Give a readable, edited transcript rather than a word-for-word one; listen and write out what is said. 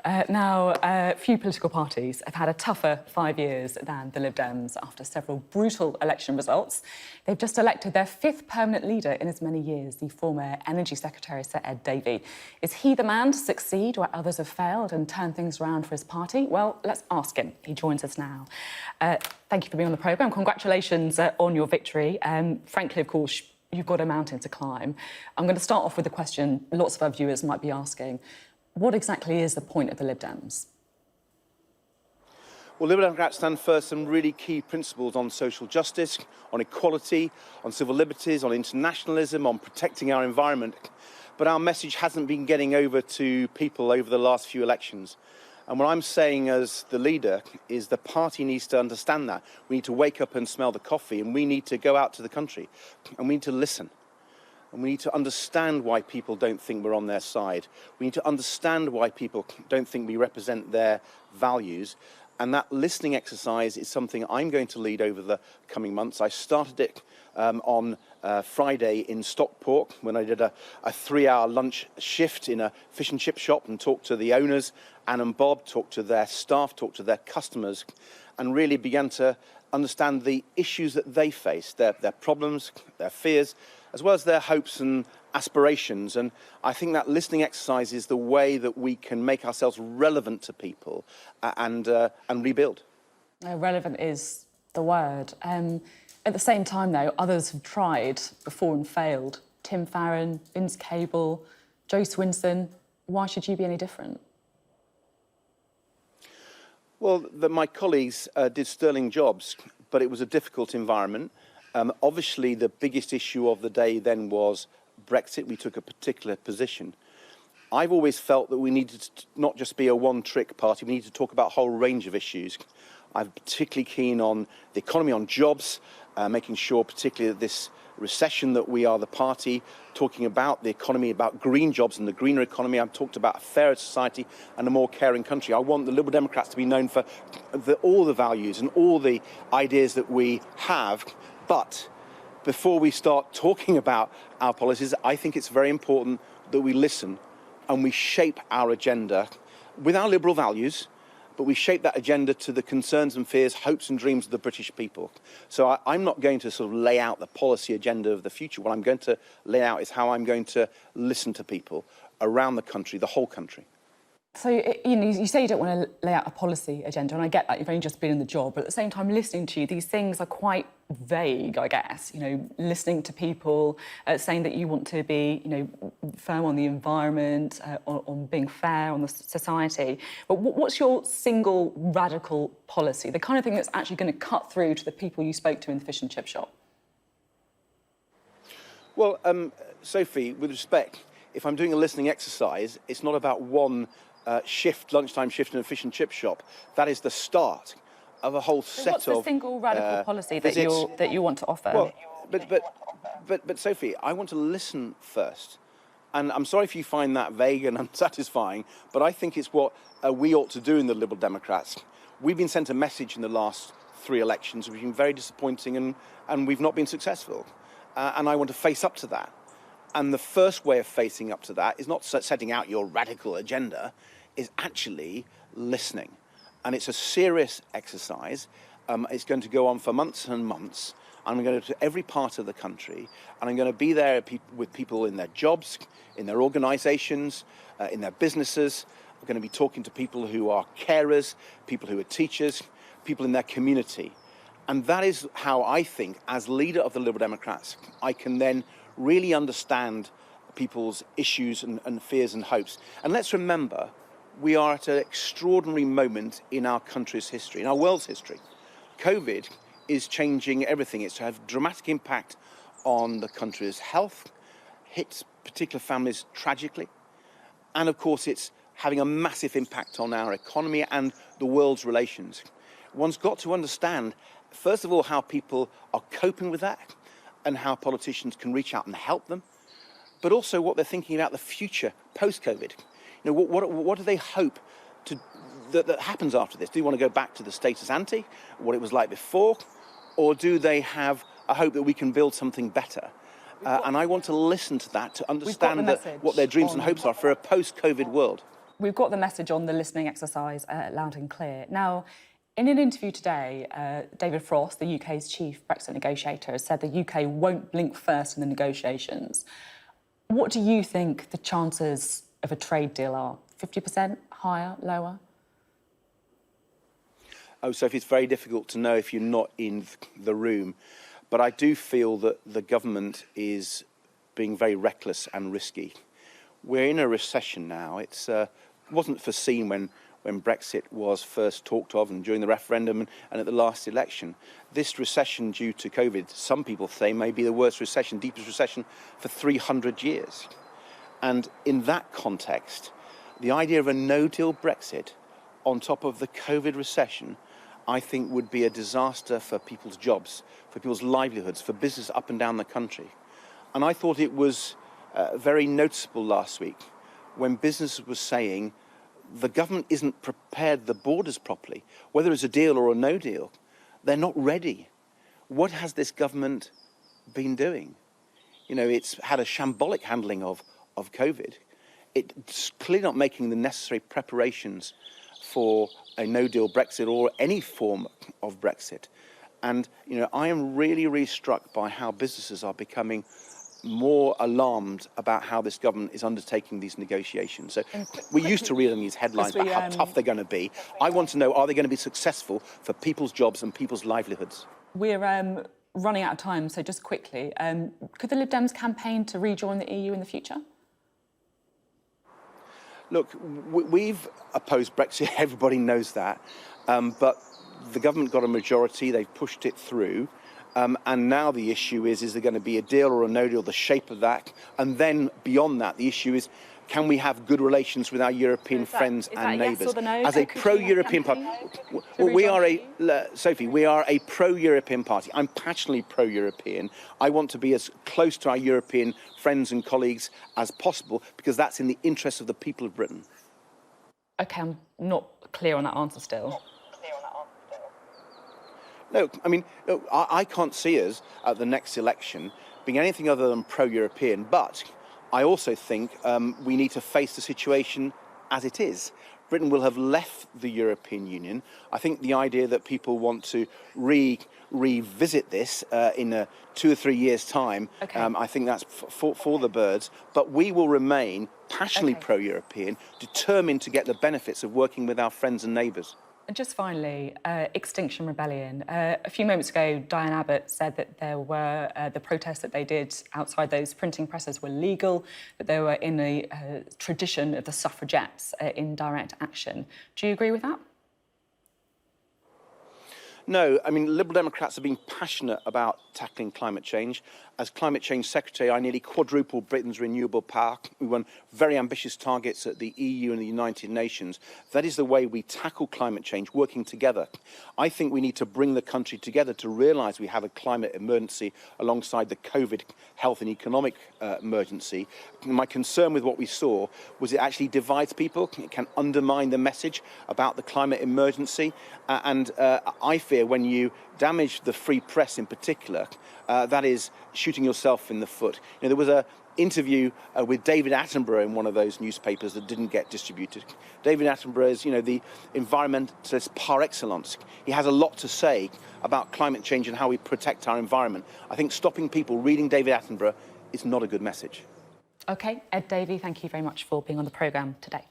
Few political parties have had a tougher 5 years than the Lib Dems after several brutal election results. They've just elected their fifth permanent leader in as many years, the former Energy Secretary, Sir Ed Davey. Is he the man to succeed where others have failed and turn things around for his party? Well, let's ask him. He joins us now. Thank you for being on the programme. Congratulations on your victory. Frankly, of course, you've got a mountain to climb. I'm going to start off with a question lots of our viewers might be asking. What exactly is the point of the Lib Dems? Well, Liberal Democrats stand for some really key principles on social justice, on equality, on civil liberties, on internationalism, on protecting our environment. But our message hasn't been getting over to people over the last few elections. And what I'm saying as the leader is the party needs to understand that. We need to wake up and smell the coffee, and we need to go out to the country, and we need to listen. And we need to understand why people don't think we're on their side. We need to understand why people don't think we represent their values. And that listening exercise is something I'm going to lead over the coming months. I started it on Friday in Stockport when I did a 3-hour lunch shift in a fish and chip shop and talked to the owners, Anne and Bob, talked to their staff, talked to their customers, and really began to understand the issues that they face, their problems, their fears, as well as their hopes and aspirations. And I think that listening exercise is the way that we can make ourselves relevant to people and rebuild. Relevant is the word. At the same time, though, others have tried before and failed. Tim Farron, Vince Cable, Joe Swinson. Why should you be any different? Well, my colleagues did sterling jobs, but it was a difficult environment. Obviously, the biggest issue of the day then was Brexit. We took a particular position. I've always felt that we needed to not just be a one-trick party, we need to talk about a whole range of issues. I'm particularly keen on the economy, on jobs, making sure particularly that this recession that we are the party, talking about the economy, about green jobs and the greener economy. I've talked about a fairer society and a more caring country. I want the Liberal Democrats to be known for all the values and all the ideas that we have. But before we start talking about our policies, I think it's very important that we listen and we shape our agenda with our liberal values, but we shape that agenda to the concerns and fears, hopes and dreams of the British people. So I'm not going to sort of lay out the policy agenda of the future. What I'm going to lay out is how I'm going to listen to people around the country, the whole country. So, you say you don't want to lay out a policy agenda, and I get that, you've only just been in the job, but at the same time, listening to you, these things are quite vague, I guess. Listening to people, saying that you want to be, firm on the environment, on being fair on the society. But what's your single radical policy, the kind of thing that's actually going to cut through to the people you spoke to in the fish and chip shop? Well, Sophie, with respect, if I'm doing a listening exercise, it's not about one lunchtime shift in a fish and chip shop. That is the start of a whole set of... What's the single radical policy that you want to offer? Well, but Sophie, I want to listen first. And I'm sorry if you find that vague and unsatisfying, but I think it's what we ought to do in the Liberal Democrats. We've been sent a message in the last 3 elections, which have been very disappointing, and we've not been successful. And I want to face up to that. And the first way of facing up to that is not setting out your radical agenda, is actually listening. And it's a serious exercise. It's going to go on for months and months. I'm going to every part of the country, and I'm going to be there with people in their jobs, in their organisations, in their businesses. I'm going to be talking to people who are carers, people who are teachers, people in their community. And that is how I think, as leader of the Liberal Democrats, I can then really understand people's issues and fears and hopes. And let's remember, we are at an extraordinary moment in our country's history, in our world's history. COVID is changing everything. It's to have dramatic impact on the country's health, hits particular families tragically, and of course it's having a massive impact on our economy and the world's relations. One's got to understand, first of all, how people are coping with that, and how politicians can reach out and help them, but also what they're thinking about the future post-COVID. What do they hope that happens after this? Do they want to go back to the status ante, what it was like before, or do they have a hope that we can build something better? And I want to listen to that to understand what their dreams and hopes are for a post-COVID world. we've got the message on the listening exercise loud and clear. Now, in an interview today, David Frost, the UK's chief Brexit negotiator, has said the UK won't blink first in the negotiations. What do you think the chances of a trade deal are? 50%, higher, lower? Oh, Sophie, it's very difficult to know if you're not in the room. But I do feel that the government is being very reckless and risky. We're in a recession now. It wasn't foreseen when Brexit was first talked of and during the referendum and at the last election. This recession due to COVID, some people say, may be the worst recession, deepest recession for 300 years. And in that context, the idea of a no-deal Brexit on top of the COVID recession, I think would be a disaster for people's jobs, for people's livelihoods, for business up and down the country. And I thought it was very noticeable last week when business was saying the government isn't prepared the borders properly, whether it's a deal or a no deal. They're not ready. What has this government been doing? You know, it's had a shambolic handling of COVID. It's clearly not making the necessary preparations for a no-deal Brexit or any form of Brexit. And, you know, I am really, really struck by how businesses are becoming more alarmed about how this government is undertaking these negotiations. So we used to read on these headlines about how tough they're going to be. I want to know, are they going to be successful for people's jobs and people's livelihoods? We're running out of time, so just quickly, could the Lib Dems campaign to rejoin the EU in the future? Look, we've opposed Brexit, everybody knows that, but the government got a majority, they've pushed it through. And now the issue is there going to be a deal or a no deal, the shape of that? And then beyond that, the issue is, can we have good relations with our European friends and neighbours? Yes, as a pro-European party, we are Sophie, we are a pro-European party. I'm passionately pro-European. I want to be as close to our European friends and colleagues as possible because that's in the interest of the people of Britain. OK, I'm not clear on that answer still. No, I mean, no, I can't see us at the next election being anything other than pro-European, but I also think we need to face the situation as it is. Britain will have left the European Union. I think the idea that people want to revisit this in 2 or 3 years' time, okay. I think that's for the birds. But we will remain passionately pro-European, determined to get the benefits of working with our friends and neighbours. And just finally, Extinction Rebellion. A few moments ago, Diane Abbott said that there were the protests that they did outside those printing presses were legal, that they were in a tradition of the suffragettes in direct action. Do you agree with that? No, I mean, Liberal Democrats have been passionate about tackling climate change. As Climate Change Secretary, I nearly quadrupled Britain's renewable power. We won very ambitious targets at the EU and the United Nations. That is the way we tackle climate change, working together. I think we need to bring the country together to realise we have a climate emergency alongside the COVID health and economic emergency. My concern with what we saw was it actually divides people. It can undermine the message about the climate emergency. I fear when you damage the free press in particular, that is shooting yourself in the foot. You know, there was an interview with David Attenborough in one of those newspapers that didn't get distributed. David Attenborough is, you know, the environmentalist par excellence. He has a lot to say about climate change and how we protect our environment. I think stopping people reading David Attenborough is not a good message. OK, Ed Davey, thank you very much for being on the programme today.